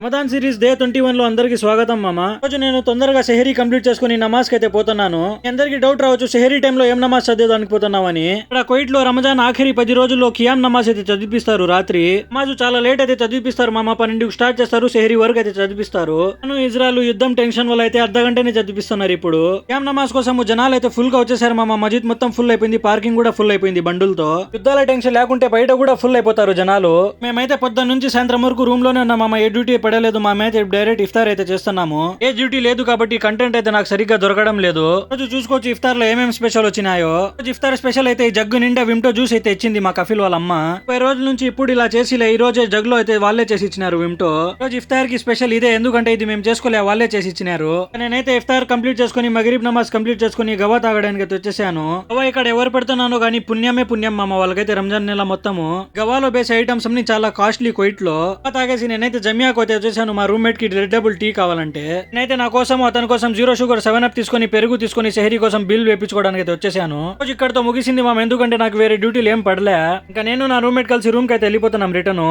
Ramadan series day 21 లో అందరికి స్వాగతం మామ. రోజు నేను తొందరగా సెహరీ కంప్లీట్ చేసుకుని నమాజ్ కి అయితే పోతున్నాను. అందరికి డౌట్ రావచ్చు సెహరీ టైంలో ఏం నమాజ్ చదివేదానికి పోతున్నామని. ఇక్కడ కువైట్ లో రంజాన్ ఆఖరి 10 రోజుల్లో ఖియామ్ నమాజ్ అయితే చదివిపిస్తారు. రాత్రి నమాజ్ చాలా లేట్ అయితే చదివిపిస్తారు మామ. 12కి స్టార్ట్ చేస్తారు, సెహరీ వరకు అయితే చదివిపిస్తారు. ఇజ్రాయల్ యుద్ధం టెన్షన్ వల్ల అయితే అర్ధ గంటనే చదివిస్తున్నారు. ఇప్పుడు ఖియామ్ నమాజ్ కోసం జనాలు అయితే ఫుల్ గా వచ్చేసారు మామ. మస్జిద్ మొత్తం ఫుల్ అయిపోయింది, పార్కింగ్ కూడా ఫుల్ అయిపోయింది బండులతో. యుద్ధాల టెన్షన్ లేకుంటే బయట కూడా ఫుల్ అయిపోతారు జనాలు. మేమైతే పొద్దున్న నుంచి సాయంత్రం వరకు రూమ్ లోనే ఉన్నాం మామ. ఏ డ్యూటీ పడలేదు మా అయితే డైరెక్ట్ ఇఫ్తార్ అయితే చేస్తున్నాము. ఏ డ్యూటీ లేదు కాబట్టి కంటెంట్ అయితే నాకు సరిగ్గా దొరకడం లేదు. రోజు చూసుకోవచ్చు ఇఫ్తార్ లో ఏమేమి స్పెషల్ వచ్చినాయో. రోజు ఇఫ్తార్ స్పెషల్ అయితే ఈ జగ్గు నిండా విమ్టో జ్యూస్ అయితే ఇచ్చింది మా కఫీల్ వాళ్ళ అమ్మ. 30 రోజుల నుంచి ఇప్పుడు ఇలా చేసి ఈ రోజే జగ్లో అయితే వాళ్ళే చేసి ఇచ్చినారు విమ్టో. రోజు ఇఫ్తార్ కి స్పెషల్ ఇదే, ఎందుకంటే ఇది మేము చేసుకోలే, వాళ్ళే చేసి ఇచ్చినారు. నేనైతే ఇఫ్తార్ కంప్లీట్ చేసుకుని మగరీబ్ నమాజ్ కంప్లీట్ చేసుకుని గవా తాగడానికి అయితే వచ్చేసాను. గవా ఇక్కడ ఎవరు పెడుతున్నాను కానీ పుణ్యమే పుణ్యం మామ. వాళ్ళకైతే రంజాన్ నెల మొత్తము గవాలో బేస్ ఐటమ్స్ అన్ని చాలా కాస్ట్లీ కువైట్ లో. తాగేసి నేనైతే జమియాకు అయితే వచ్చేసాను. మా రూమ్మేట్ కి రెడ్ డబుల్ టీ కావాలంటే నేనైతే నా కోసం అతని కోసం 0 షుగర్ 7 అప్ తీసుకొని పెరుగు తీసుకొని సెహరీ కోసం బిల్ వేపించుకోవడానికి అయితే వచ్చేసాను. రోజు ఇక్కడతో ముగిసింది మామ, ఎందుకంటే నాకు వేరే డ్యూటీలు ఏం పడలే. ఇంకా నేను నా రూమ్మేట్ కలిసి రూమ్ కి అయితే వెళ్ళిపోతున్నాం రిటర్న్.